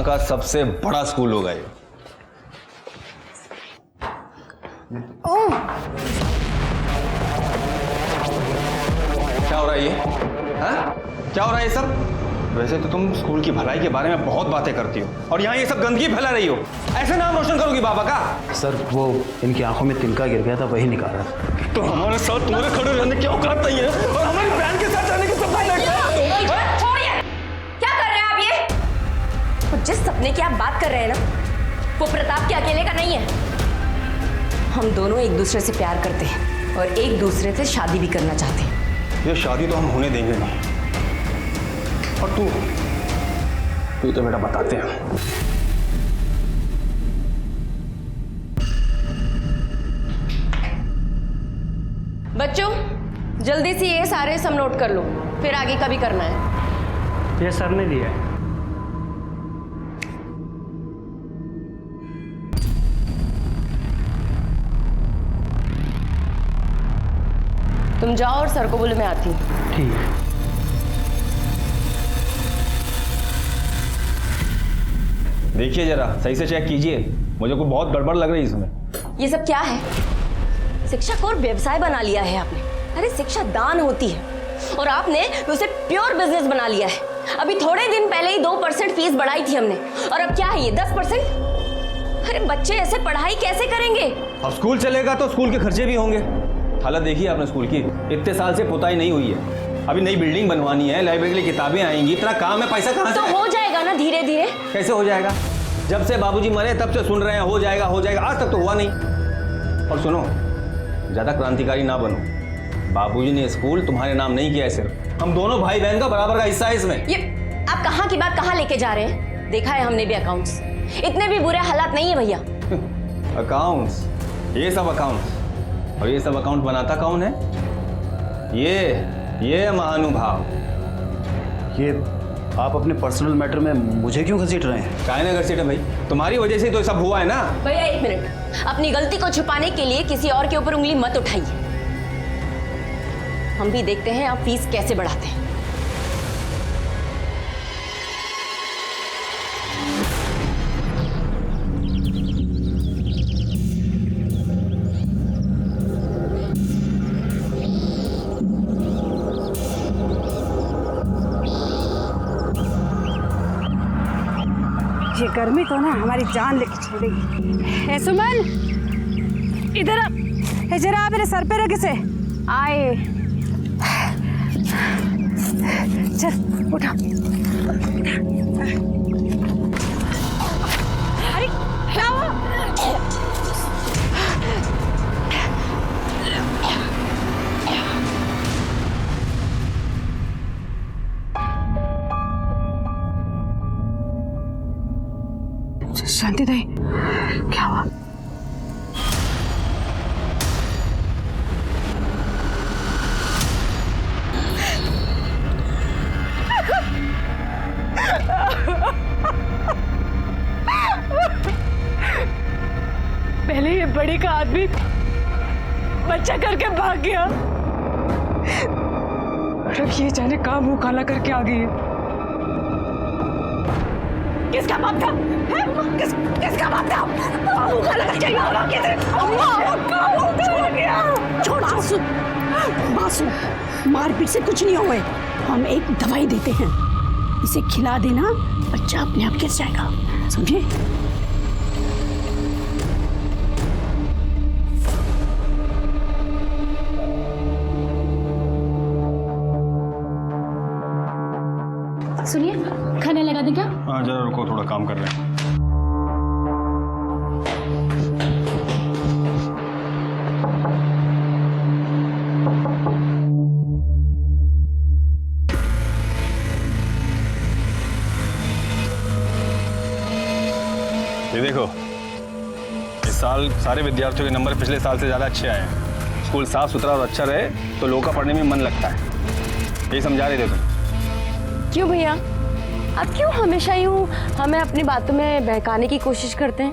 यहाँ का सबसे बड़ा स्कूल होगा ये। क्या हो रहा है ये? हाँ? क्या हो रहा है ये सब? वैसे तो तुम स्कूल की भलाई के बारे में बहुत बातें करती हो और यहाँ ये सब गंदगी फैला रही हो। ऐसे नाम रोशन करोगी बाबा का? सर वो इनकी आंखों में तिनका गिर गया था, वही निकाला। तो हमारे साथ तुम्हारे खड़े रहने की औकात नहीं है और हमारी बहन के साथ रहने की सपना छोड़िए। क्या कर रहे हैं आप ये? तो जिस सपने की आप बात कर रहे हैं ना, वो प्रताप के अकेले का नहीं है। हम दोनों एक दूसरे से प्यार करते हैं और एक दूसरे से शादी भी करना चाहते हैं। ये शादी तो हम होने देंगे नहीं। और तू तो बेटा बताते हैं। बच्चों जल्दी से ये सारे सम नोट कर लो, फिर आगे का भी करना है। ये सर ने दिया है। तुम जाओ और सर को बोलो मैं आती हूँ। ठीक है। देखिए जरा सही से चेक कीजिए, मुझे को बहुत गड़बड़ लग रही है इसमें। ये सब क्या है? शिक्षा को और व्यवसाय बना लिया है आपने। अरे शिक्षा दान होती है और आपने उसे प्योर बिजनेस बना लिया है। अभी थोड़े दिन पहले ही 2% फीस बढ़ाई थी हमने और अब क्या है ये 10%? अरे बच्चे ऐसे पढ़ाई कैसे करेंगे? अब स्कूल चलेगा तो स्कूल के खर्चे भी होंगे। हालत देखिए आपने स्कूल की, इतने साल से पुताई नहीं हुई है, अभी नई बिल्डिंग बनवानी है, लाइब्रेरी के लिए किताबें आएंगी, इतना काम है, पैसा कहाँ से? तो हो जाएगा ना धीरे धीरे। कैसे हो जाएगा? जब से बाबूजी मरे तब से सुन रहे हैं हो जाएगा हो जाएगा, आज तक तो हुआ नहीं। और सुनो, ज्यादा क्रांतिकारी ना बनो। बाबूजी ने स्कूल तुम्हारे नाम नहीं किया है, सिर्फ हम दोनों भाई बहन का बराबर का हिस्सा है इसमें। ये आप कहाँ की बात कहाँ लेके जा रहे हैं? देखा है हमने भी अकाउंट्स, इतने भी बुरे हालात नहीं है भैया। अकाउंट्स, ये सब अकाउंट्स, और ये सब अकाउंट बनाता कौन है? ये महानुभाव। ये आप अपने पर्सनल मैटर में मुझे क्यों घसीट रहे हैं? काहे ना घसीटे भाई, तुम्हारी वजह से तो सब हुआ है ना। भैया एक मिनट, अपनी गलती को छुपाने के लिए किसी और के ऊपर उंगली मत उठाइए। हम भी देखते हैं आप फीस कैसे बढ़ाते हैं। ये गर्मी तो ना हमारी जान लेके छोड़ेगी। ए सुमन, इधर आ, जरा आप मेरे सर पे रख इसे। आए, चल उठा। अरे क्या हुआ? शांति दे, क्या हुआ? पहले ये बड़ी का आदमी बच्चा करके भाग गया और अब ये जाने कहाँ मुंह काला करके आ गई है। किसका बाप था? किसका बाप था? मुंह काला करके छोड़ बासु, मारपीट से कुछ नहीं हुए। हम एक दवाई देते हैं, इसे खिला देना, बच्चा अपने आप गिर जाएगा, समझे? सुनिए, खाना लगा दें क्या? हाँ जरा रुको, थोड़ा काम कर रहे हैं। ये देखो, इस साल सारे विद्यार्थियों के नंबर पिछले साल से ज़्यादा अच्छे आए हैं। स्कूल साफ सुथरा और अच्छा रहे तो लोगों का पढ़ने में मन लगता है, यही समझा रहे थे तुम। क्यों भैया, आप क्यों हमेशा यूं हमें अपनी बातों में बहकाने की कोशिश करते हैं?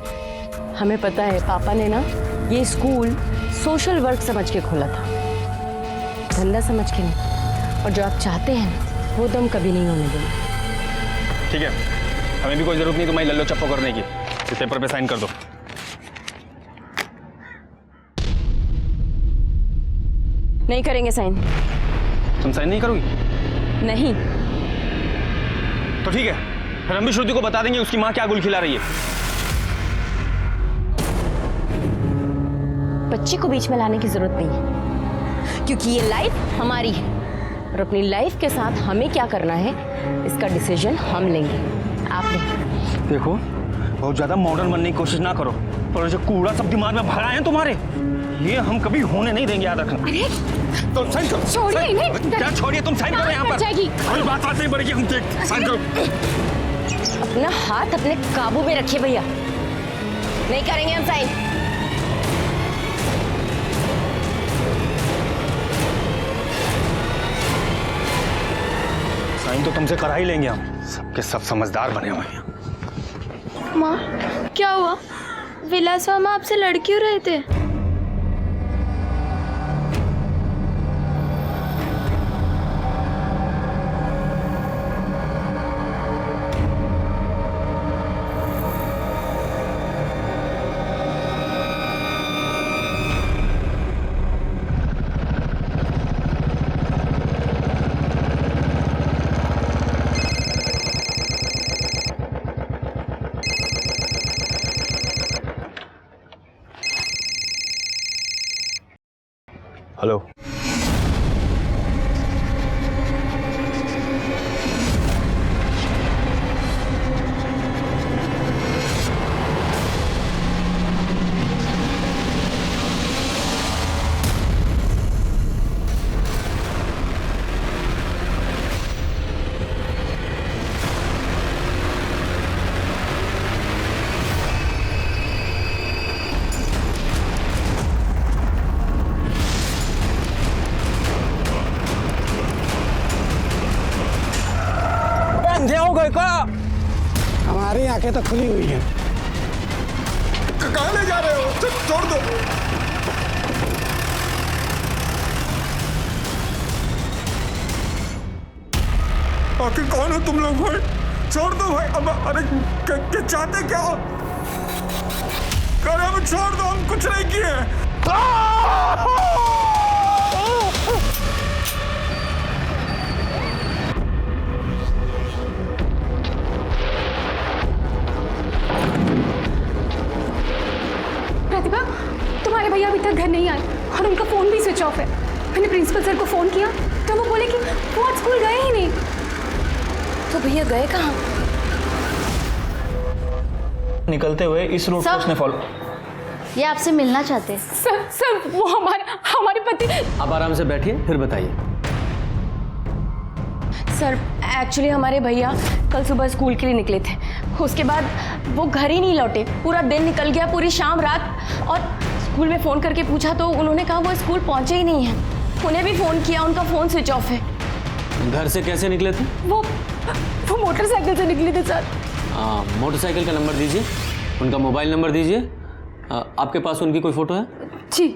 हमें पता है पापा ने ना ये स्कूल सोशल वर्क समझ के खोला था, धंधा समझ के नहीं। और जो आप चाहते हैं ना वो तो हम कभी नहीं होने देंगे। ठीक है, हमें भी कोई जरूरत नहीं तुम्हारी लल्लो चप्पो करने की। इस पेपर पे साइन कर दो। नहीं करेंगे साइन। तुम साइन नहीं करोगी? नहीं। तो ठीक है, फिर हम भी श्रुति को बता देंगे उसकी माँ क्या गुल खिला रही है। बच्ची को बीच में लाने की जरूरत नहीं है, क्योंकि ये लाइफ हमारी है और अपनी लाइफ के साथ हमें क्या करना है इसका डिसीजन हम लेंगे, आप नहीं। देखो, बहुत ज्यादा मॉडर्न बनने की कोशिश ना करो, और जो कूड़ा सब दिमाग में भरा है तुम्हारे, ये हम कभी होने नहीं देंगे, याद रखना। अरे तो साइन करो। छोड़िए इन्हें। क्या छोड़िए? तुम साइन करो यहाँ पर। जाएगी। कोई बात नहीं बढ़ेगी, हम देख साइन करो। अपना हाथ अपने काबू में रखिए भैया, नहीं करेंगे हम साइन। साइन तो तुमसे करा ही लेंगे हम, सबके सब समझदार बने हुए हैं। माँ क्या हुआ? विलास मामा आपसे लड़ क्यों रहे थे? हेलो। हो गए का? हमारी आंखें तो खुली हुई हैं। कहाँ ले जा रहे हो? छोड़ दो। आखिर कौन हो तुम लोग भाई? छोड़ दो भाई। अब अरे क्या चाहते क्या हो? अरे अब छोड़ दो, हम कुछ नहीं किए। प्रतिभा, तुम्हारे भैया अभी तक घर नहीं आए और उनका फोन भी स्विच ऑफ है। मैंने प्रिंसिपल सर को फोन किया तो वो बोले कि वो आज स्कूल गए ही नहीं। तो भैया गए कहाँ? निकलते हुए इस रूट को उसने फॉलो। ये आपसे मिलना चाहते हैं। सर वो हमारे पति। आप आराम से बैठिए, फिर बताइए। सर एक्चुअली हमारे भैया कल सुबह स्कूल के लिए निकले थे, उसके बाद वो घर ही नहीं लौटे। पूरा दिन निकल गया, पूरी शाम रात, और स्कूल में फ़ोन करके पूछा तो उन्होंने कहा वो स्कूल पहुंचे ही नहीं हैं। उन्हें भी फ़ोन किया, उनका फ़ोन स्विच ऑफ है। घर से कैसे निकले थे? वो मोटरसाइकिल से निकले थे सर। मोटरसाइकिल का नंबर दीजिए, उनका मोबाइल नंबर दीजिए। आपके पास उनकी कोई फ़ोटो है? जी।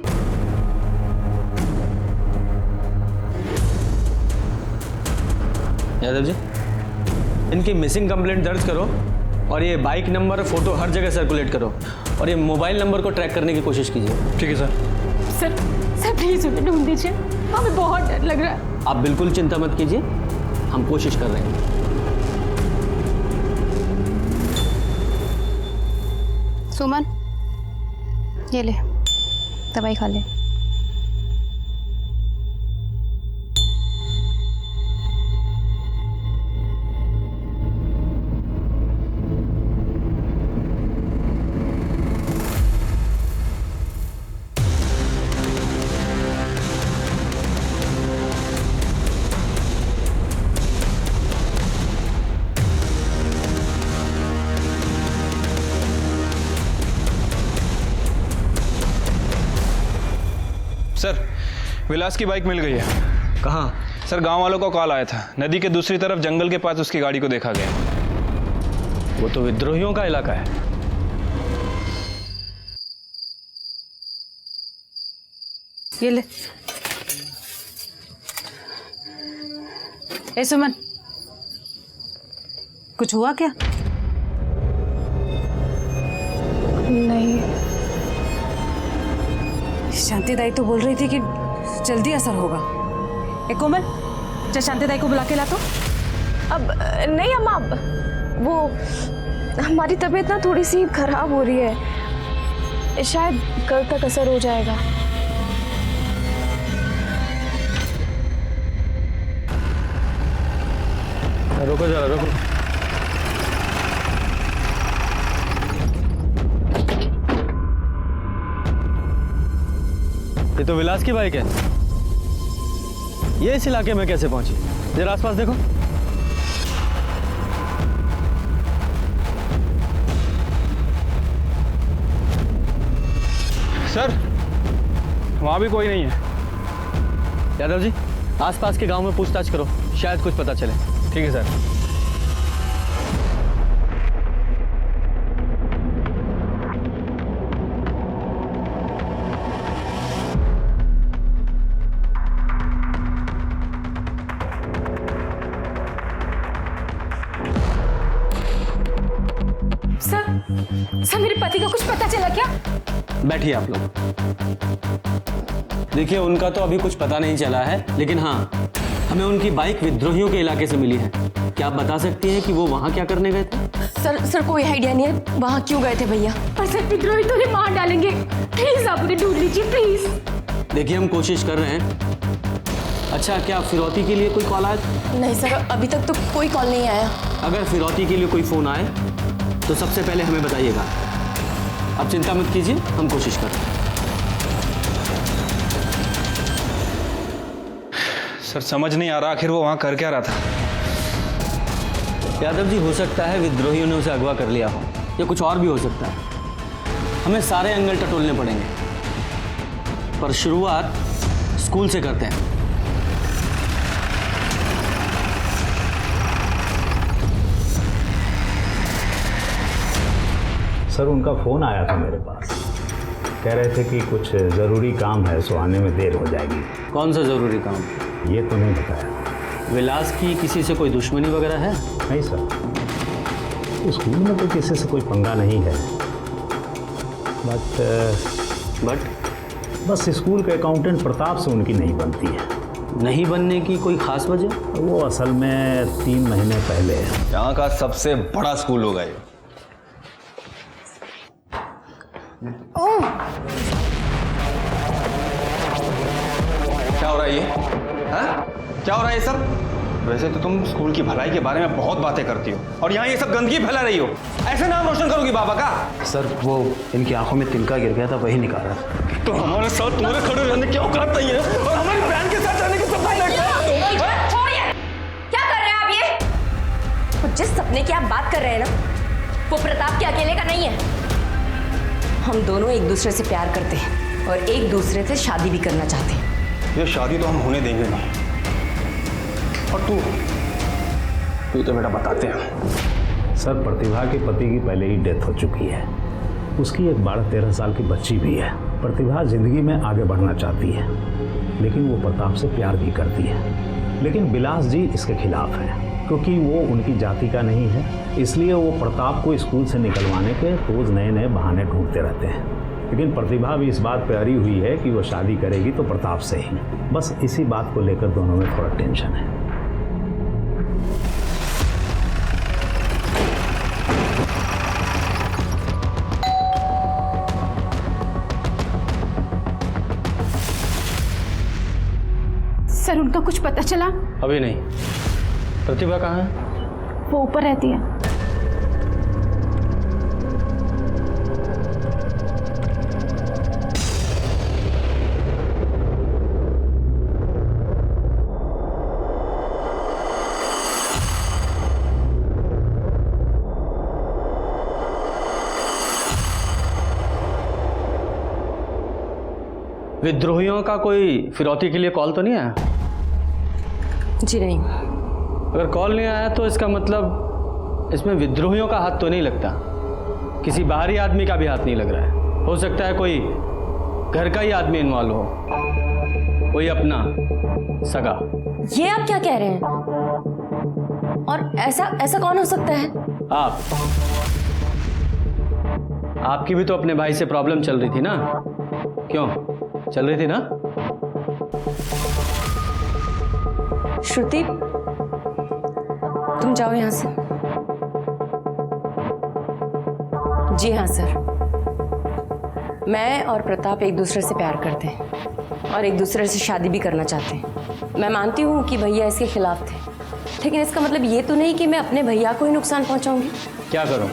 यादव जी, इनकी मिसिंग कंप्लेंट दर्ज करो और ये बाइक नंबर फ़ोटो हर जगह सर्कुलेट करो, और ये मोबाइल नंबर को ट्रैक करने की कोशिश कीजिए। ठीक है सर। सर प्लीज उन्हें ढूंढ दीजिए, हमें बहुत डर लग रहा है। आप बिल्कुल चिंता मत कीजिए, हम कोशिश कर रहे हैं। सुमन, ये ले दवाई खा ले। सर, विलास की बाइक मिल गई है। कहाँ? सर, गांव वालों को कॉल आया था, नदी के दूसरी तरफ जंगल के पास उसकी गाड़ी को देखा गया। वो तो विद्रोहियों का इलाका है। ये ले। ए सुमन, कुछ हुआ क्या? शांति दाई तो बोल रही थी कि जल्दी असर होगा। ए कोमल, जा शांति दाई को बुला के ला तो। अब नहीं अम्मा, अब वो हमारी तबीयत ना थोड़ी सी खराब हो रही है, शायद कल तक असर हो जाएगा। रुको जरा, रुको। ये तो विलास की बाइक है। ये इस इलाके में कैसे पहुंची? जरा आसपास देखो। सर, वहाँ भी कोई नहीं है। यादव जी, आसपास के गांव में पूछताछ करो, शायद कुछ पता चले। ठीक है सर। सर मेरे पति का कुछ पता चला क्या? बैठिए आप लोग। देखिए, उनका तो अभी कुछ पता नहीं चला है, लेकिन हाँ, हमें उनकी बाइक विद्रोहियों के इलाके से मिली है। क्या आप बता सकती हैं कि वो वहाँ क्या करने गए थे? सर कोई आइडिया नहीं है, वहाँ क्यों गए थे भैया? पर सर विद्रोही तो उन्हें मार डालेंगे, प्लीज आप उन्हें ढूंढ लीजिए प्लीज। देखिए, हम कोशिश कर रहे हैं। अच्छा, क्या फिरौती के लिए कोई कॉल आया? नहीं सर, अभी तक तो कोई कॉल नहीं आया। अगर फिरौती के लिए कोई फोन आए तो सबसे पहले हमें बताइएगा। अब चिंता मत कीजिए, हम कोशिश कर रहे हैं। सर, समझ नहीं आ रहा आखिर वो वहाँ कर क्या रहा था। यादव जी, हो सकता है विद्रोहियों ने उसे अगवा कर लिया हो, या कुछ और भी हो सकता है। हमें सारे एंगल टटोलने पड़ेंगे, पर शुरुआत स्कूल से करते हैं। सर, उनका फ़ोन आया था मेरे पास। कह रहे थे कि कुछ ज़रूरी काम है, सो आने में देर हो जाएगी। कौन सा ज़रूरी काम? ये तो नहीं बताया। विलास की किसी से कोई दुश्मनी वगैरह है? नहीं सर, स्कूल में तो किसी से कोई पंगा नहीं है। बट बस स्कूल के अकाउंटेंट प्रताप से उनकी नहीं बनती है। नहीं बनने की कोई खास वजह? वो असल में 3 महीने पहले। यहाँ का सबसे बड़ा स्कूल होगा ये। क्या हो रहा है ये? हाँ? क्या हो रहा है ये सब? वैसे तो तुम स्कूल की भलाई के बारे में बहुत बातें करती हो, और यहाँ ये सब गंदगी फैला रही हो। ऐसे नाम रोशन करोगी बाबा का? सर, वो इनकी आंखों में तिनका गिर गया था, वही निकाला। तो हमारे साथ तुम्हारे खड़े रहने की औकात नहीं है, और हमारी बहन के साथ रहने की सब छोड़िए, क्या कर रहे हैं आप ये? और जिस सपने की आप बात कर रहे हैं ना, वो प्रताप के अकेले का नहीं है। हम दोनों एक दूसरे से प्यार करते हैं और एक दूसरे से शादी भी करना चाहते हैं। ये शादी तो हम होने देंगे नहीं। और तू तो बेटा बताते हैं। सर, प्रतिभा के पति की पहले ही डेथ हो चुकी है। उसकी एक 12-13 साल की बच्ची भी है। प्रतिभा जिंदगी में आगे बढ़ना चाहती है, लेकिन वो प्रताप से प्यार भी करती है। लेकिन विलास जी इसके खिलाफ हैं, क्योंकि वो उनकी जाति का नहीं है। इसलिए वो प्रताप को स्कूल से निकलवाने के रोज़ नए नए बहाने ढूंढते रहते हैं। लेकिन प्रतिभा भी इस बात पे अड़ी हुई है कि वो शादी करेगी तो प्रताप से ही। बस इसी बात को लेकर दोनों में थोड़ा टेंशन है। सर, उनका कुछ पता चला? अभी नहीं। प्रतिभा कहाँ है? वो ऊपर रहती है। विद्रोहियों का कोई फिरौती के लिए कॉल तो नहीं आया? जी नहीं। अगर कॉल नहीं आया तो इसका मतलब इसमें विद्रोहियों का हाथ तो नहीं लगता, किसी बाहरी आदमी का भी हाथ नहीं लग रहा है। हो सकता है कोई घर का ही आदमी इन्वॉल्व हो, कोई अपना सगा। ये आप क्या कह रहे हैं? और ऐसा कौन हो सकता है? आपकी भी तो अपने भाई से प्रॉब्लम चल रही थी ना? क्यों, चल रही थी ना? श्रुति, तुम जाओ यहां से। जी हाँ सर, मैं और प्रताप एक दूसरे से प्यार करते हैं और एक दूसरे से शादी भी करना चाहते हैं। मैं मानती हूँ कि भैया इसके खिलाफ थे, लेकिन इसका मतलब ये तो नहीं कि मैं अपने भैया को ही नुकसान पहुंचाऊंगी। क्या करूं?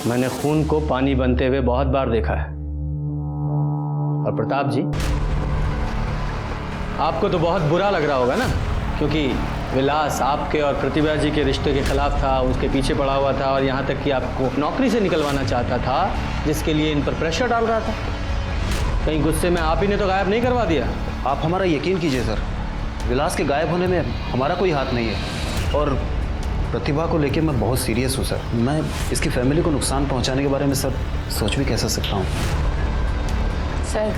मैंने खून को पानी बनते हुए बहुत बार देखा है। और प्रताप जी, आपको तो बहुत बुरा लग रहा होगा ना, क्योंकि विलास आपके और प्रतिभा जी के रिश्ते के खिलाफ था, उसके पीछे पड़ा हुआ था और यहाँ तक कि आपको नौकरी से निकलवाना चाहता था, जिसके लिए इन पर प्रेशर डाल रहा था। कहीं गुस्से में आप ही ने तो गायब नहीं करवा दिया? आप हमारा यकीन कीजिए सर, विलास के गायब होने में हमारा कोई हाथ नहीं है। और प्रतिभा को लेके मैं बहुत सीरियस हूँ सर। मैं इसकी फैमिली को नुकसान पहुँचाने के बारे में सर सोच भी कैसे सकता हूँ। सर,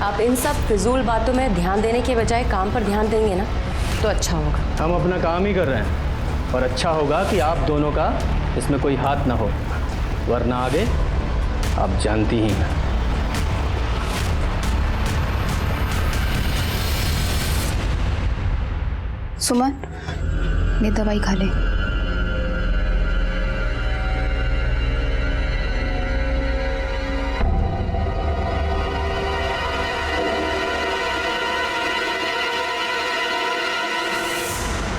आप इन सब फिजूल बातों में ध्यान देने के बजाय काम पर ध्यान देंगे ना तो अच्छा होगा। हम अपना काम ही कर रहे हैं और अच्छा होगा कि आप दोनों का इसमें कोई हाथ ना हो, वरना आगे आप जानती ही हैं। सुमन, ये दवाई खा ले।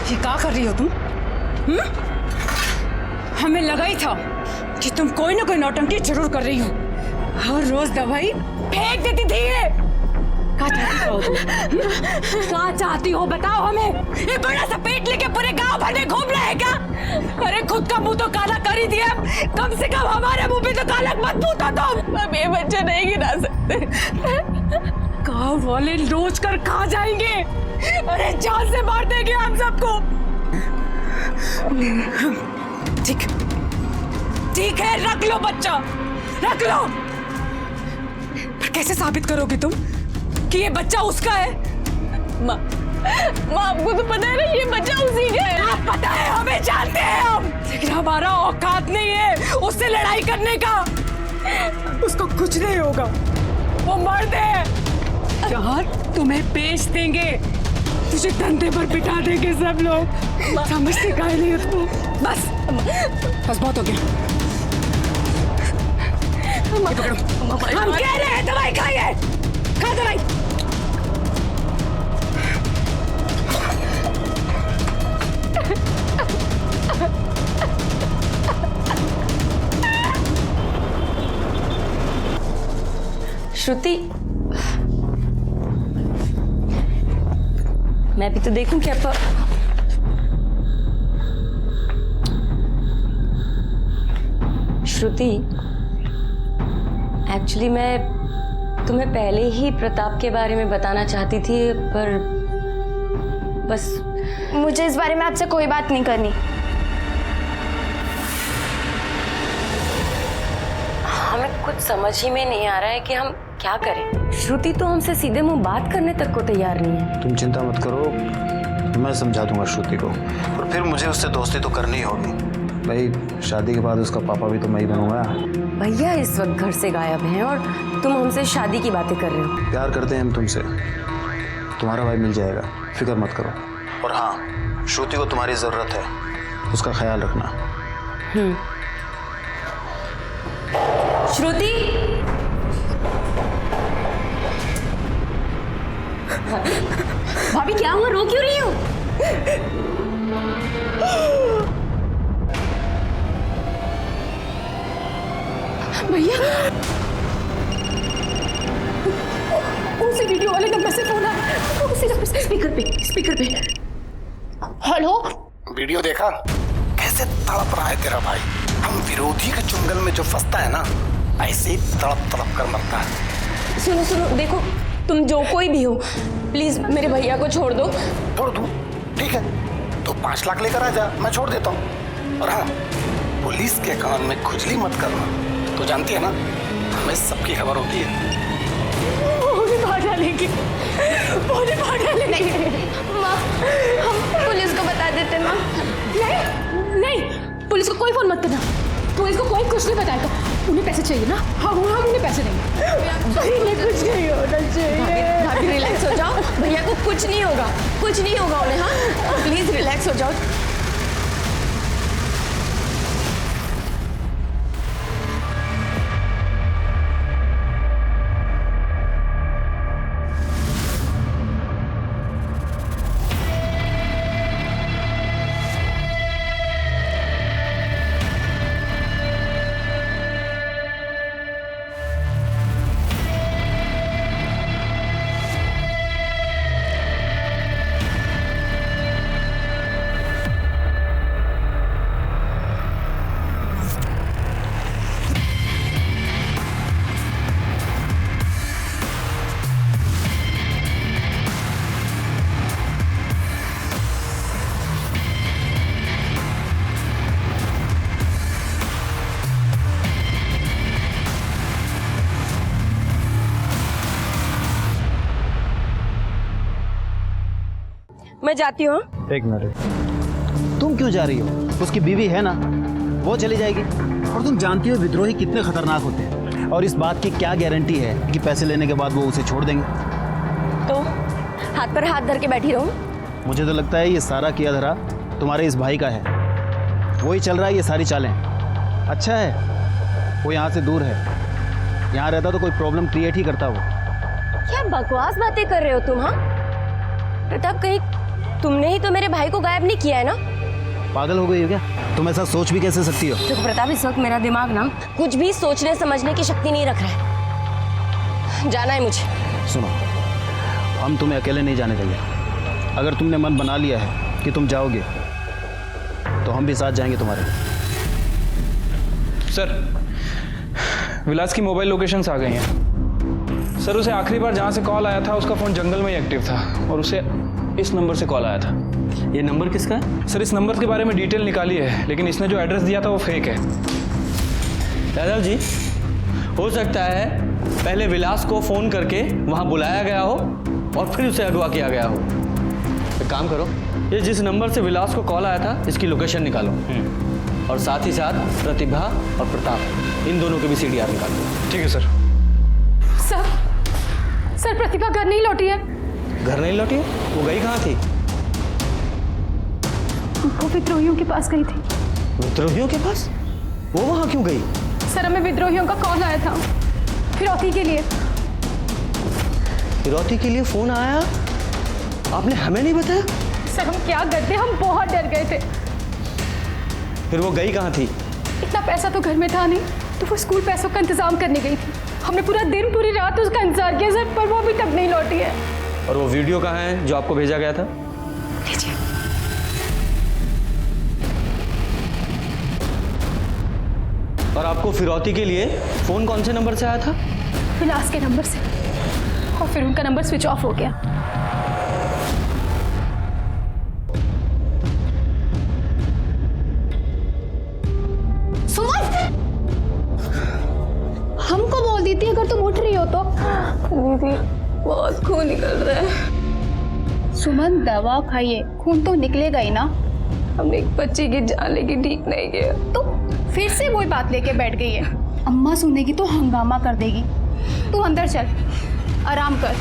ये क्या कर रही हो तुम? हमें लगा ही था कि तुम कोई ना कोई नौटंकी जरूर कर रही हो। हर रोज दवाई फेंक देती थी ये। क्या चाहती हो तुम? क्या चाहती हो बताओ हमें। ये बड़ा सा पेट लेके पूरे गांव भर में घूम रहा है क्या? अरे खुद का मुंह तो काला कर ही दिया, कम से कम हमारे मुंह पे तो काला मत पूछो तुम। अब ये बच्चे नहीं गिरा सकते। गांव वाले लोच कर खा जाएंगे। अरे जान से मार देंगे हम सबको। ठीक ठीक है, रख लो बच्चा, रख लो। पर कैसे साबित करोगे तुम कि ये बच्चा उसका है? माँ, आपको तो पता है ना ये बच्चा उसी का है। आप पता है, हमें जानते हैं हम, लेकिन हमारा औकात नहीं है उससे लड़ाई करने का। उसको कुछ नहीं होगा, वो मर्द है। यार तुम्हें बेच देंगे, तुझे धंधे पर बिठा देंगे सब लोग। समझते काहे नहीं हो तुम? बस बस बहुत हो गया। हम कह रहे हैं दवाई खाइए, खा दवाई। श्रुति, मैं भी तो देखूं क्या श्रुति, एक्चुअली मैं तुम्हें पहले ही प्रताप के बारे में बताना चाहती थी, पर बस मुझे इस बारे में आपसे कोई बात नहीं करनी। हमें कुछ समझ ही में नहीं आ रहा है कि हम क्या करें। श्रुति तो हमसे सीधे मुंह बात करने तक को तैयार नहीं है। तुम चिंता मत करो, मैं समझा दूंगा श्रुति को, और फिर मुझे उससे दोस्ती तो करनी होगी। भाई शादी के बाद उसका पापा भी तो मैं ही बनूंगा। भैया इस वक्त घर से गायब हैं और तुम हमसे शादी की बातें कर रहे हो। प्यार करते हैं हम तुमसे, तुम्हारा भाई मिल जाएगा, फिक्र मत करो। और हाँ, श्रुति को तुम्हारी जरूरत है, उसका ख्याल रखना। श्रुति, भाभी क्या हुआ, रो क्यों रही हो? भैया, उसी वीडियो वाले नंबर से फोन आया, उसी नंबर से। स्पीकर पे। हेलो, वीडियो देखा कैसे तड़प रहा है तेरा भाई? हम विरोधी के चुंगल में जो फंसता है ना, ऐसे ही तड़प तड़प कर मरता है। सुनो, देखो तुम जो कोई भी हो, प्लीज मेरे भैया को छोड़ दो। छोड़ दूं? ठीक है, तो 5 लाख लेकर आ जा, मैं छोड़ देता हूँ। और हाँ, पुलिस के कान में खुजली मत करना, तो जानती है ना हमें सबकी खबर होती है। उन्हें मार डालेंगे, उन्हें मार डालेंगे। माँ, हम पुलिस को बता देते माँ। नहीं, पुलिस को कोई फोन मत करना, पुलिस को कोई कुछ नहीं बताएगा। उन्हें पैसे चाहिए ना? हाँ, हम उन्हें पैसे देंगे। कुछ नहीं होना चाहिए। भाभी रिलैक्स हो जाओ, भैया को कुछ नहीं होगा, कुछ नहीं होगा उन्हें। हाँ प्लीज रिलैक्स हो जाओ। मैं जाती हूँ। एक मिनट, तुम क्यों जा रही हो? उसकी बीवी है ना, वो चली जाएगी। और तुम जानती हो विद्रोही कितने खतरनाक होते हैं, और इस बात की क्या गारंटी है कि पैसे लेने के बाद वो उसे छोड़ देंगे? तो हाथ पर हाथ धर के बैठी रहूं? मुझे तो लगता है ये सारा किया धरा तुम्हारे इस भाई का है, वही चल रहा है ये सारी चालें। अच्छा है वो यहाँ से दूर है, यहाँ रहता तो कोई प्रॉब्लम क्रिएट ही करता वो। क्या बकवास बातें कर रहे हो तुम? हाँ प्रताप, कहीं तुमने ही तो मेरे भाई को गायब नहीं किया है ना? पागल हो गई हो क्या? तुम ऐसा सोच भी कैसे सकती हो? देखो प्रताप, इस वक्त मेरा दिमाग ना कुछ भी सोचने समझने की शक्ति नहीं रख रहा है। जाना है मुझे। सुनो, हम तुम्हें अकेले नहीं जाने देंगे। अगर तुमने मन बना लिया है कि तुम जाओगे तो हम भी साथ जाएंगे तुम्हारे। सर, विलास की मोबाइल लोकेशंस आ गई हैं। सर, उसे आखिरी बार जहाँ से कॉल आया था उसका फ़ोन जंगल में ही एक्टिव था, और उसे इस नंबर से कॉल आया था। ये नंबर किसका है? सर, इस नंबर के बारे में डिटेल निकाली है, लेकिन इसने जो एड्रेस दिया था वो फेक है। यादव जी, हो सकता है पहले विलास को फ़ोन करके वहाँ बुलाया गया हो और फिर उसे अगवा किया गया हो। एक काम करो, ये जिस नंबर से विलास को कॉल आया था इसकी लोकेशन निकालो, और साथ ही साथ प्रतिभा और प्रताप, इन दोनों के भी CDR निकालो। ठीक है सर। सर प्रतिभा घर नहीं लौटी है। घर नहीं लौटी है? वो गई कहाँ थी? वो विद्रोहियों के पास गई थी। विद्रोहियों के पास? वो वहाँ क्यों गई? सर हमें विद्रोहियों का कॉल आया था फिरौती के लिए। फिरौती के लिए फोन आया? आपने हमें नहीं बताया? सर हम क्या करते, हम बहुत डर गए थे। फिर वो गई कहाँ थी? इतना पैसा तो घर में था नहीं, तो वो स्कूल पैसों का इंतजाम करने गई थी। हमने पूरा दिन पूरी रात उसका इंतजार किया सर, पर वो अभी तक नहीं लौटी है। और वो वीडियो कहाँ है जो आपको भेजा गया था? लीजिए। और आपको फिरौती के लिए फोन कौन से नंबर से आया था? विलास के नंबर से, और फिर उनका नंबर स्विच ऑफ हो गया। सुमन, हमको बोल दी थी अगर तुम उठ रही हो तो। दीदी बहुत खून निकल रहा है। सुमन दवा खाइए, खून तो निकलेगा ही ना। हमने एक बच्चे की जान लेके ठीक नहीं किया। तो फिर से वही बात लेके बैठ गई है। अम्मा सुनेगी तो हंगामा कर देगी। तू अंदर चल, आराम कर।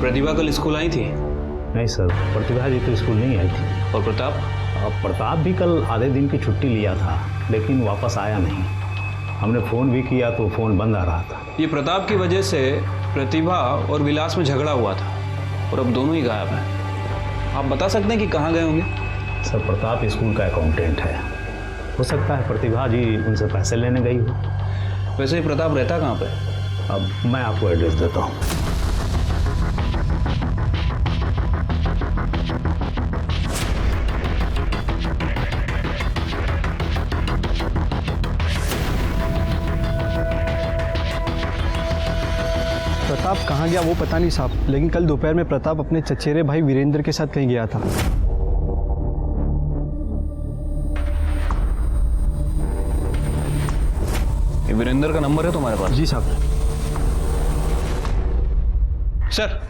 प्रतिभा कल स्कूल आई थी? नहीं सर, प्रतिभा जी तो स्कूल नहीं आई थी। और प्रताप? प्रताप भी कल आधे दिन की छुट्टी लिया था, लेकिन वापस आया नहीं। हमने फ़ोन भी किया तो फ़ोन बंद आ रहा था। ये प्रताप की वजह से प्रतिभा और विलास में झगड़ा हुआ था, और अब दोनों ही गायब हैं। आप बता सकते हैं कि कहाँ गए होंगे? सर, प्रताप स्कूल का अकाउंटेंट है, हो सकता है प्रतिभा जी उनसे पैसे लेने गई हो। वैसे ही प्रताप रहता कहाँ पे? अब मैं आपको एड्रेस देता हूँ। प्रताप कहाँ गया वो पता नहीं साहब, लेकिन कल दोपहर में प्रताप अपने चचेरे भाई वीरेंद्र के साथ कहीं गया था। ये वीरेंद्र का नंबर है तुम्हारे पास? जी साहब। सर,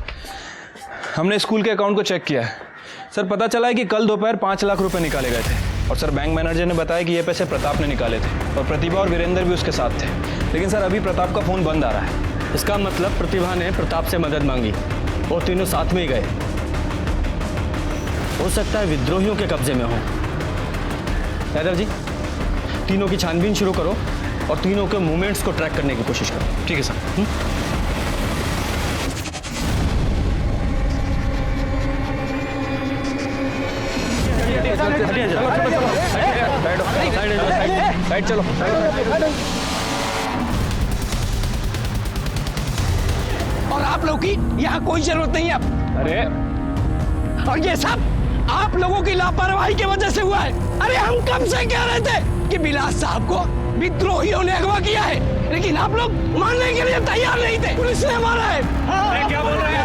हमने स्कूल के अकाउंट को चेक किया है। सर, पता चला है कि कल दोपहर 5 लाख रुपए निकाले गए थे। और सर बैंक मैनेजर ने बताया कि ये पैसे प्रताप ने निकाले थे और प्रतिभा और वीरेंद्र भी उसके साथ थे। लेकिन सर अभी प्रताप का फ़ोन बंद आ रहा है। इसका मतलब प्रतिभा ने प्रताप से मदद मांगी और तीनों साथ में ही गए। हो सकता है विद्रोहियों के कब्जे में हो। यादव जी, तीनों की छानबीन शुरू करो और तीनों के मूवमेंट्स को ट्रैक करने की कोशिश करो। ठीक है सर। साइड चलो। और आप लोग की यहाँ कोई जरूरत नहीं है। अरे और ये सब आप लोगों की लापरवाही की वजह से हुआ है। अरे हम कब से कह रहे थे कि विलास साहब को विद्रोहियों ने अगवा किया है, लेकिन आप लोग मानने के लिए तैयार नहीं थे। पुलिस ने मारा है। क्या बोल रहे हैं?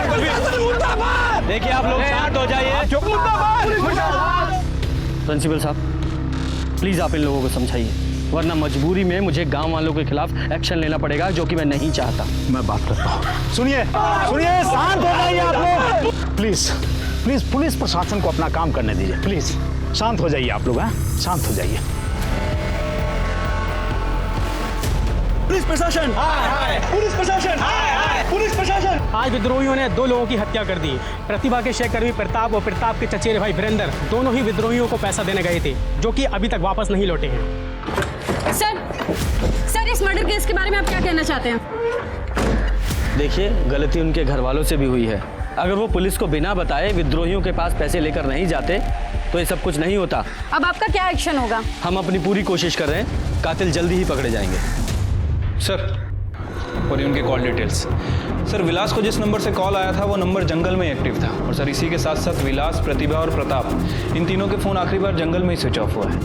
देखिए आप लोग शांत हो जाइए। प्रिंसिपल साहब, प्लीज आप इन लोगों को समझाइए, वरना मजबूरी में मुझे गांव वालों के खिलाफ एक्शन लेना पड़ेगा, जो कि मैं नहीं चाहता। मैं बात करता हूँ। सुनिए सुनिए, शांत हो जाइए आप लोग। प्लीज प्लीज पुलिस प्रशासन को अपना काम करने दीजिए। प्लीज शांत हो जाइए आप लोग। शांत हो जाइए। पुलिस प्रशासन, पुलिस प्रशासन, पुलिस प्रशासन। आज विद्रोहियों ने 2 लोगों की हत्या कर दी। प्रतिभा के सहकर्मी प्रताप और प्रताप के चचेरे भाई वीरेंद्र दोनों ही विद्रोहियों को पैसा देने गए थे, जो कि अभी तक वापस नहीं लौटे हैं। सर इस मर्डर केस के बारे में आप क्या कहना चाहते हैं? देखिए, गलती उनके घर वालों से भी हुई है। अगर वो पुलिस को बिना बताए विद्रोहियों के पास पैसे लेकर नहीं जाते तो ये सब कुछ नहीं होता। अब आपका क्या एक्शन होगा? हम अपनी पूरी कोशिश कर रहे हैं, कातिल जल्दी ही पकड़े जाएंगे। सर, और उनके कॉल डिटेल्स। सर, विलास को जिस नंबर से कॉल आया था वो नंबर जंगल में एक्टिव था, और सर इसी के साथ साथ विलास, प्रतिभा और प्रताप, इन तीनों के फ़ोन आखिरी बार जंगल में ही स्विच ऑफ हुआ है।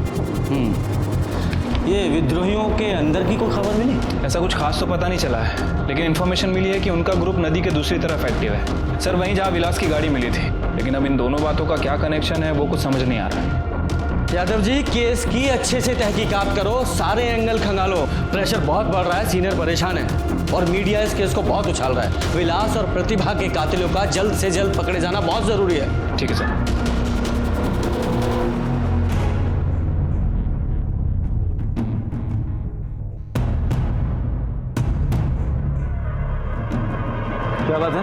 ये विद्रोहियों के अंदर की कोई खबर मिली? ऐसा कुछ खास तो पता नहीं चला है, लेकिन इन्फॉर्मेशन मिली है कि उनका ग्रुप नदी के दूसरी तरफ एक्टिव है। सर, वहीं जहाँ विलास की गाड़ी मिली थी। लेकिन अब इन दोनों बातों का क्या कनेक्शन है वो कुछ समझ नहीं आ रहा है। यादव जी, केस की अच्छे से तहकीकात करो, सारे एंगल खंगालो। प्रेशर बहुत बढ़ रहा है, सीनियर परेशान है और मीडिया इस केस को बहुत उछाल रहा है। विलास और प्रतिभा के कातिलों का जल्द से जल्द पकड़े जाना बहुत जरूरी है। ठीक है सर। क्या बात है?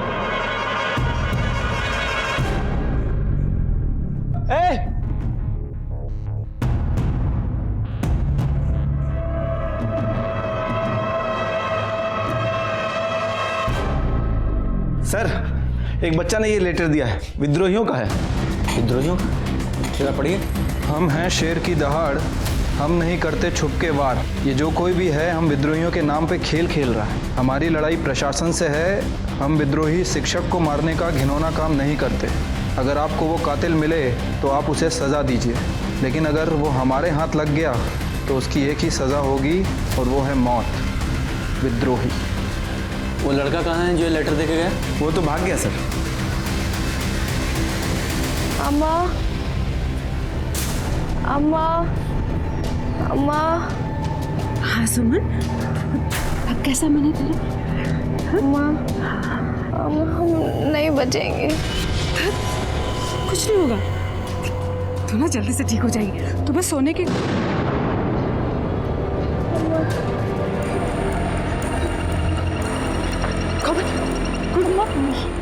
सर, एक बच्चा ने ये लेटर दिया है, विद्रोहियों का है। विद्रोहियों? जरा पढ़िए। हम हैं शेर की दहाड़, हम नहीं करते छुप के वार। ये जो कोई भी है हम विद्रोहियों के नाम पे खेल खेल रहा है। हमारी लड़ाई प्रशासन से है। हम विद्रोही शिक्षक को मारने का घिनौना काम नहीं करते। अगर आपको वो कातिल मिले तो आप उसे सज़ा दीजिए, लेकिन अगर वो हमारे हाथ लग गया तो उसकी एक ही सज़ा होगी, और वो है मौत। विद्रोही। वो लड़का कहाँ है जो लेटर देके गया? वो तो भाग गया सर। अम्मा, अम्मा, अम्मा। हाँ सुमन, अब कैसा मना तेरा? अम्मा, अम्मा, हम नहीं बचेंगे। कुछ नहीं होगा, तू ना जल्दी से ठीक हो जाएगी। तू बस सोने की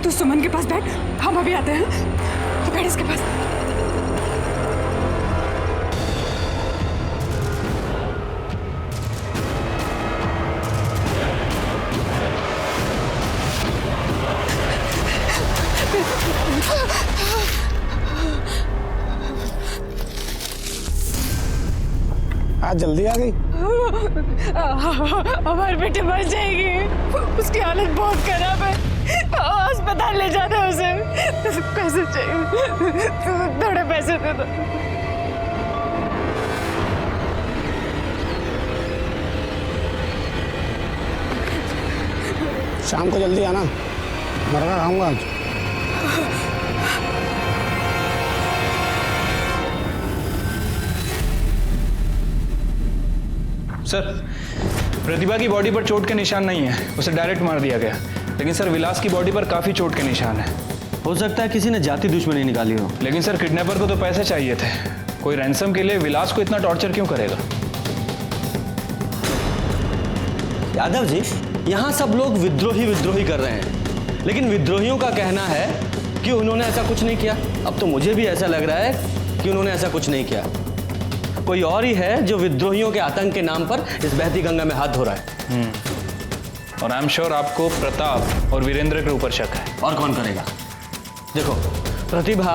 तू सुमन के पास बैठ, हम अभी आते हैं। तू बैठ इसके पास। आज जल्दी आ गई। हमारे बेटे मर जाएगी, उसकी हालत बहुत खराब है, अस्पताल ले जाना है उसे। पैसे चाहिए, थोड़े पैसे दे दो। शाम को जल्दी आना, मरना खाऊंगा आज। सर, प्रतिभा की बॉडी पर चोट के निशान नहीं है, उसे डायरेक्ट मार दिया गया। लेकिन सर, विलास की बॉडी पर काफ़ी चोट के निशान है। हो सकता है किसी ने जाति दुश्मनी निकाली हो। लेकिन सर, किडनैपर को तो पैसे चाहिए थे। कोई रैंसम के लिए विलास को इतना टॉर्चर क्यों करेगा? यादव जी, यहाँ सब लोग विद्रोही कर रहे हैं, लेकिन विद्रोहियों का कहना है कि उन्होंने ऐसा कुछ नहीं किया। अब तो मुझे भी ऐसा लग रहा है कि उन्होंने ऐसा कुछ नहीं किया। कोई और ही है जो विद्रोहियों के आतंक के नाम पर इस बहती गंगा में हाथ धो रहा है। और आई एम श्योर आपको प्रताप और वीरेंद्र के ऊपर शक है। और कौन करेगा? देखो, प्रतिभा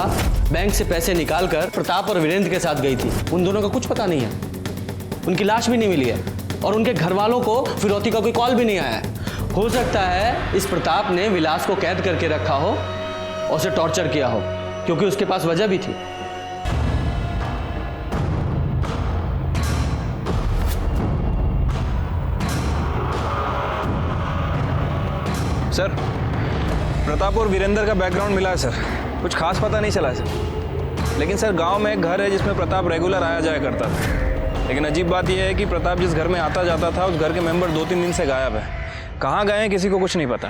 बैंक से पैसे निकालकर प्रताप और वीरेंद्र के साथ गई थी। उन दोनों का कुछ पता नहीं है, उनकी लाश भी नहीं मिली है और उनके घर वालों को फिरौती का कोई कॉल भी नहीं आया है। हो सकता है इस प्रताप ने विलास को कैद करके रखा हो और उसे टॉर्चर किया हो, क्योंकि उसके पास वजह भी थी। सर, प्रताप और वीरेंद्र का बैकग्राउंड मिला है सर, कुछ खास पता नहीं चला है सर। लेकिन सर गांव में एक घर है जिसमें प्रताप रेगुलर आया जाया करता था। लेकिन अजीब बात यह है कि प्रताप जिस घर में आता जाता था उस घर के मेंबर 2-3 दिन से गायब है। कहाँ गए हैं किसी को कुछ नहीं पता।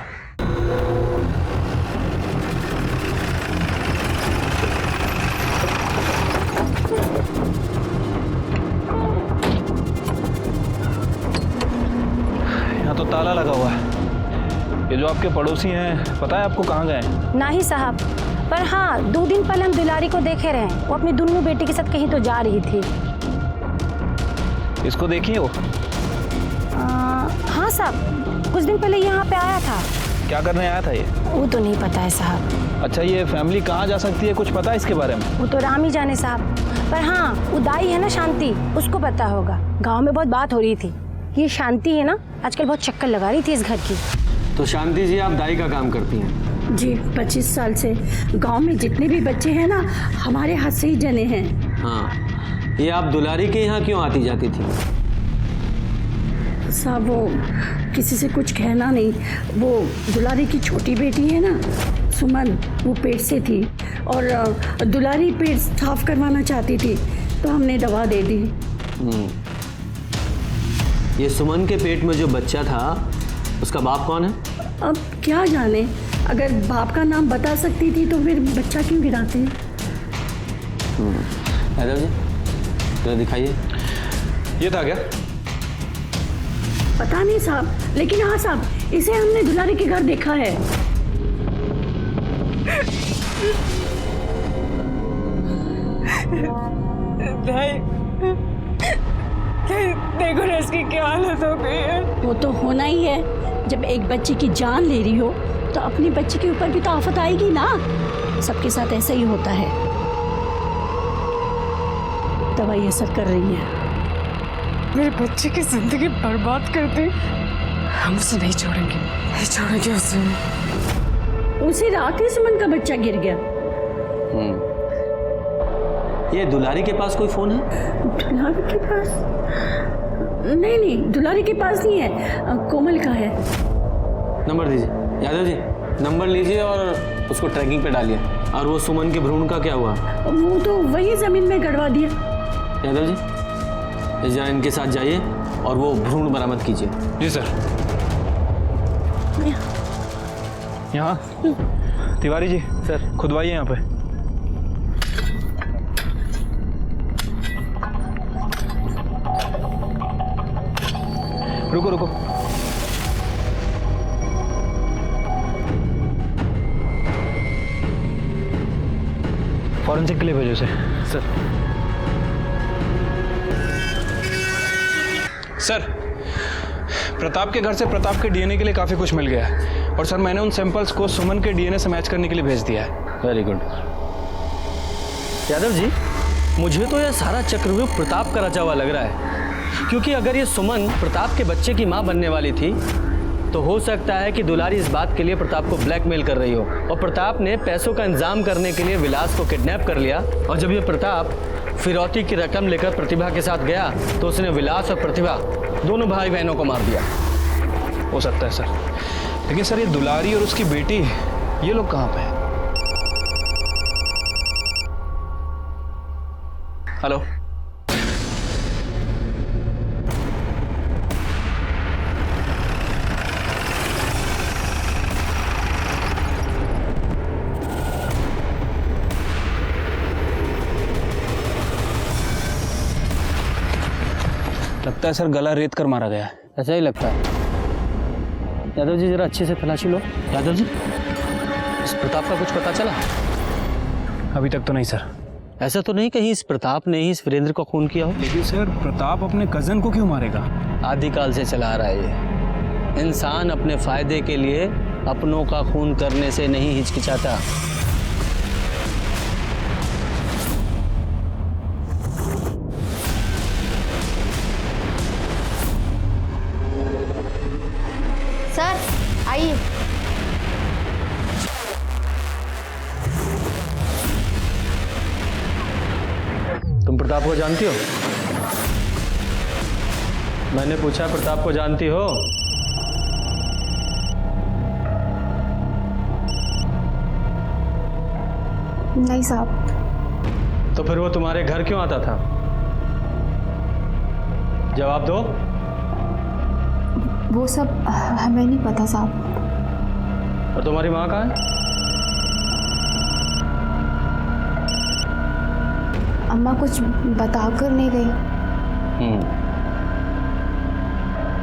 यहाँ तो ताला लगा हुआ है। ये जो आपके पड़ोसी हैं, पता है आपको कहाँ गए हैं? नहीं साहब, पर हाँ 2 दिन पहले हम दुलारी को देखे रहे। वो अपनी दुन्नू बेटी के साथ कहीं तो जा रही थी। इसको देखिए वो। हाँ साहब, कुछ दिन पहले यहाँ पे आया था। क्या करने आया था ये? वो तो नहीं पता है साहब। अच्छा, ये फैमिली कहाँ जा सकती है, कुछ पता है इसके बारे में? वो तो राम ही जाने साहब, पर हाँ वो दाई है ना शांति, उसको पता होगा। गाँव में बहुत बात हो रही थी। ये शांति है ना, आजकल बहुत चक्कर लगा रही थी इस घर की। तो शांति जी, आप दाई का काम करती हैं? जी, 25 साल से गांव में जितने भी बच्चे हैं ना, हमारे हाथ से ही जने हैं। हाँ, ये आप दुलारी के यहाँ क्यों आती जाती थी? साहब वो किसी से कुछ कहना नहीं। वो दुलारी की छोटी बेटी है ना सुमन, वो पेट से थी और दुलारी पेट साफ करवाना चाहती थी, तो हमने दवा दे दी। ये सुमन के पेट में जो बच्चा था, उसका बाप कौन है? अब क्या जाने, अगर बाप का नाम बता सकती थी तो फिर बच्चा क्यों गिराते? यादव जी, जरा दिखाइए। ये था क्या? पता नहीं साहब, लेकिन हाँ साहब, इसे हमने दुलारी के घर देखा है। देखो ना इसकी क्या हालत हो गई है। वो तो होना ही है, जब एक बच्चे की जान ले रही हो तो अपने बच्चे के ऊपर भी तो आफत आएगी ना। सबके साथ ऐसा ही होता है। दवाई असर कर रही है। मेरे बच्चे की जिंदगी बर्बाद कर दी। हम उसे नहीं छोड़ेंगे, नहीं छोड़ेंगे उसे रात ही सुमन का बच्चा गिर गया। ये दुलारी के पास कोई फोन है? दुलारी के पास? नहीं, दुलारी के पास नहीं है, कोमल का है। नंबर दीजिए यादव जी, नंबर लीजिए और उसको ट्रैकिंग पे डालिए। और वो सुमन के भ्रूण का क्या हुआ? वो तो वही जमीन में गड़वा दिया। यादव जी, जरा इनके साथ जाइए और वो भ्रूण बरामद कीजिए। जी सर। यहाँ तिवारी जी, सर खुदवाइए यहाँ पे। रुको रुको, फॉरेंसिक के लिए भेजो इसे। सर, प्रताप के घर से प्रताप के डीएनए के लिए काफ़ी कुछ मिल गया है और सर मैंने उन सैंपल्स को सुमन के डीएनए से मैच करने के लिए भेज दिया है। Very good. यादव जी, मुझे तो यह सारा चक्रव्यूह प्रताप का रचा हुआ लग रहा है, क्योंकि अगर ये सुमन प्रताप के बच्चे की मां बनने वाली थी तो हो सकता है कि दुलारी इस बात के लिए प्रताप को ब्लैकमेल कर रही हो और प्रताप ने पैसों का इंतजाम करने के लिए विलास को किडनैप कर लिया। और जब ये प्रताप फिरौती की रकम लेकर प्रतिभा के साथ गया तो उसने विलास और प्रतिभा दोनों भाई बहनों को मार दिया। हो सकता है सर, लेकिन सर ये दुलारी और उसकी बेटी, ये लोग कहाँ पे हैं? हेलो, लगता है सर गला रेत कर मारा गया है। ऐसा ही लगता है। यादव जी जरा अच्छे से तलाशी लो। यादव जी, इस प्रताप का कुछ पता चला? अभी तक तो नहीं सर। ऐसा तो नहीं कहीं इस प्रताप ने ही इस वीरेंद्र को खून किया हो? लेकिन सर प्रताप अपने कजन को क्यों मारेगा? आदिकाल से चला आ रहा है ये। इंसान अपने फायदे के लिए अपनों का खून करने से नहीं हिचकिचाता। सर आइए। तुम प्रताप को जानती हो? मैंने पूछा प्रताप को जानती हो? नहीं साहब। तो फिर वो तुम्हारे घर क्यों आता था? जवाब दो। वो सब हमें नहीं पता साहब। और तुम्हारी माँ कहाँ है? अम्मा कुछ बताकर नहीं गई।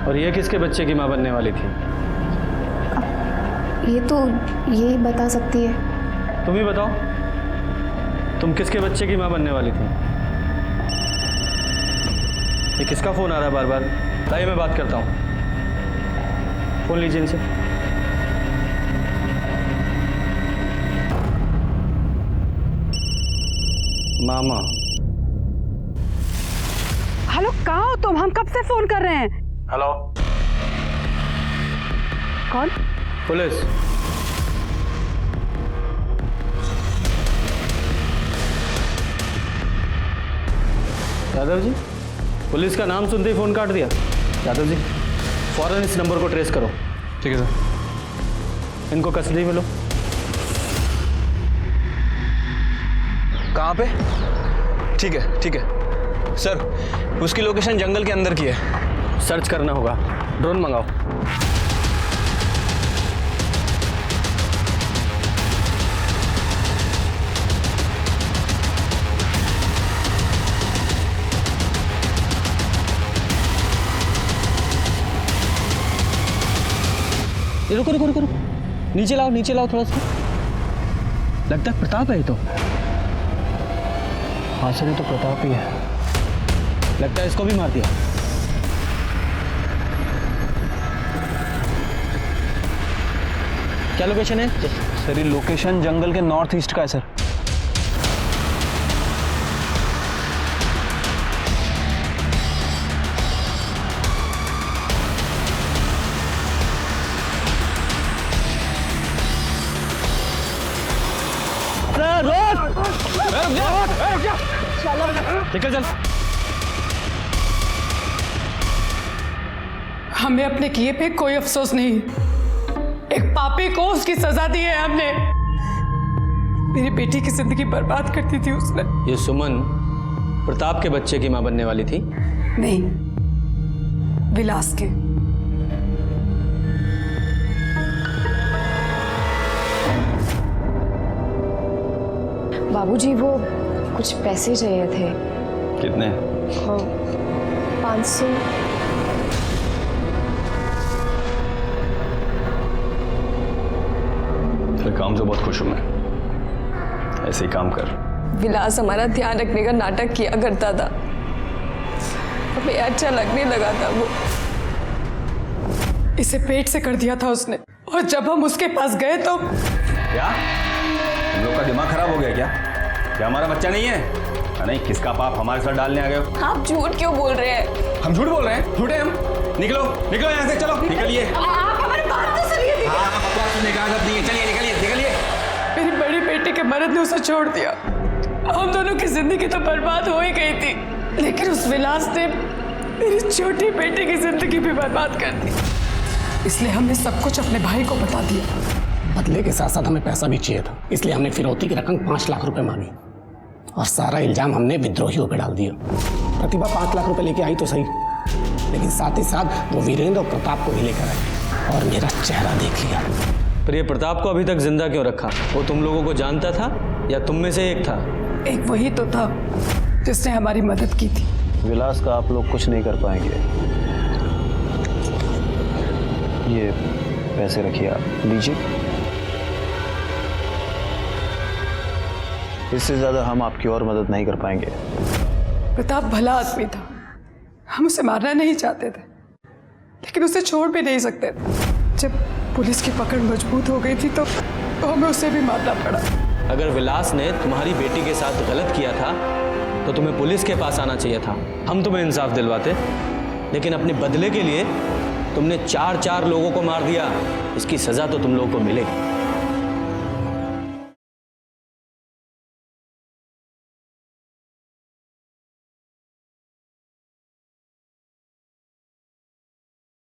और ये किसके बच्चे की माँ बनने वाली थी? ये तो यही बता सकती है। तुम ही बताओ, तुम किसके बच्चे की माँ बनने वाली थी? ये किसका फोन आ रहा है बार बार? लाइए मैं बात करता हूँ। फोन लीजिए इनसे। मामा। हेलो, कहाँ हो तुम? हम कब से फोन कर रहे हैं। हेलो। कौन? पुलिस। यादव जी, पुलिस का नाम सुनते ही फोन काट दिया। यादव जी, फौरन इस नंबर को ट्रेस करो। ठीक है सर। इनको कस्टडी में लो। कहाँ पे? ठीक है सर, उसकी लोकेशन जंगल के अंदर की है। सर्च करना होगा। ड्रोन मंगाओ। रुको रुको रुको रुको, नीचे लाओ थोड़ा सा। लगता है प्रताप है ये तो। हाँ सर, ये तो प्रताप ही है। लगता है इसको भी मार दिया। क्या लोकेशन है? सर ये लोकेशन जंगल के नॉर्थ ईस्ट का है सर। निकल चल। हमें अपने किए पे कोई अफसोस नहीं। एक पापी को उसकी सजा दी है हमने। मेरी बेटी की जिंदगी बर्बाद करती थी उसने। ये सुमन प्रताप के बच्चे की मां बनने वाली थी? नहीं, विलास के। बाबूजी वो कुछ पैसे चाहिए थे। कितने? 500। तेरे काम से बहुत खुश हूं मैं। ऐसे ही काम कर। विलास हमारा ध्यान रखने का नाटक किया करता था, हमें अच्छा लगने लगा था वो। इसे पेट से कर दिया था उसने, और जब हम उसके पास गए तो क्या हम लोग का दिमाग खराब हो गया क्या हमारा बच्चा नहीं है? नहीं, किसका पाप हमारे साथ डालने आ गए हो? आप झूठ क्यों बोल रहे हैं? हम झूठ बोल रहे हैं? झूठे हम? निकलो यहाँ से, चलो निकलिए। आप हमारी बात तो सुनिए। बकवास सुनने का आदत नहीं है। चलिए निकलिए। मेरी बड़ी बेटी के मर्द ने उसे छोड़ दिया। हम दोनों की जिंदगी तो बर्बाद हो ही गई थी, लेकिन उस विलास ने मेरी छोटी बेटी की जिंदगी भी बर्बाद कर दी। इसलिए हमने सब कुछ अपने भाई को बता दिया। बदले के साथ साथ हमें पैसा भी चाहिए था, इसलिए हमने फिरौती की रकम 5 लाख रुपए मांगी और सारा इल्जाम हमने विद्रोहियों पे डाल दिया। प्रतिभा 5 लाख रुपए लेके आई तो सही, लेकिन साथ ही साथ वो वीरेंद्र और प्रताप को भी लेकर आई और मेरा चेहरा देख लिया। पर ये प्रताप को अभी तक जिंदा क्यों रखा? वो तुम लोगों को जानता था या तुम में से एक था? एक वही तो था जिसने हमारी मदद की थी। विलास का आप लोग कुछ नहीं कर पाएंगे। ये पैसे रखिए, आप लीजिए। इससे ज़्यादा हम आपकी और मदद नहीं कर पाएंगे। प्रताप भला आदमी था, हम उसे मारना नहीं चाहते थे, लेकिन उसे छोड़ भी नहीं सकते थे। जब पुलिस की पकड़ मजबूत हो गई थी तो हमें उसे भी मारना पड़ा। अगर विलास ने तुम्हारी बेटी के साथ गलत किया था तो तुम्हें पुलिस के पास आना चाहिए था, हम तुम्हें इंसाफ दिलवाते। लेकिन अपने बदले के लिए तुमने 4 लोगों को मार दिया। इसकी सजा तो तुम लोगों को मिलेगी।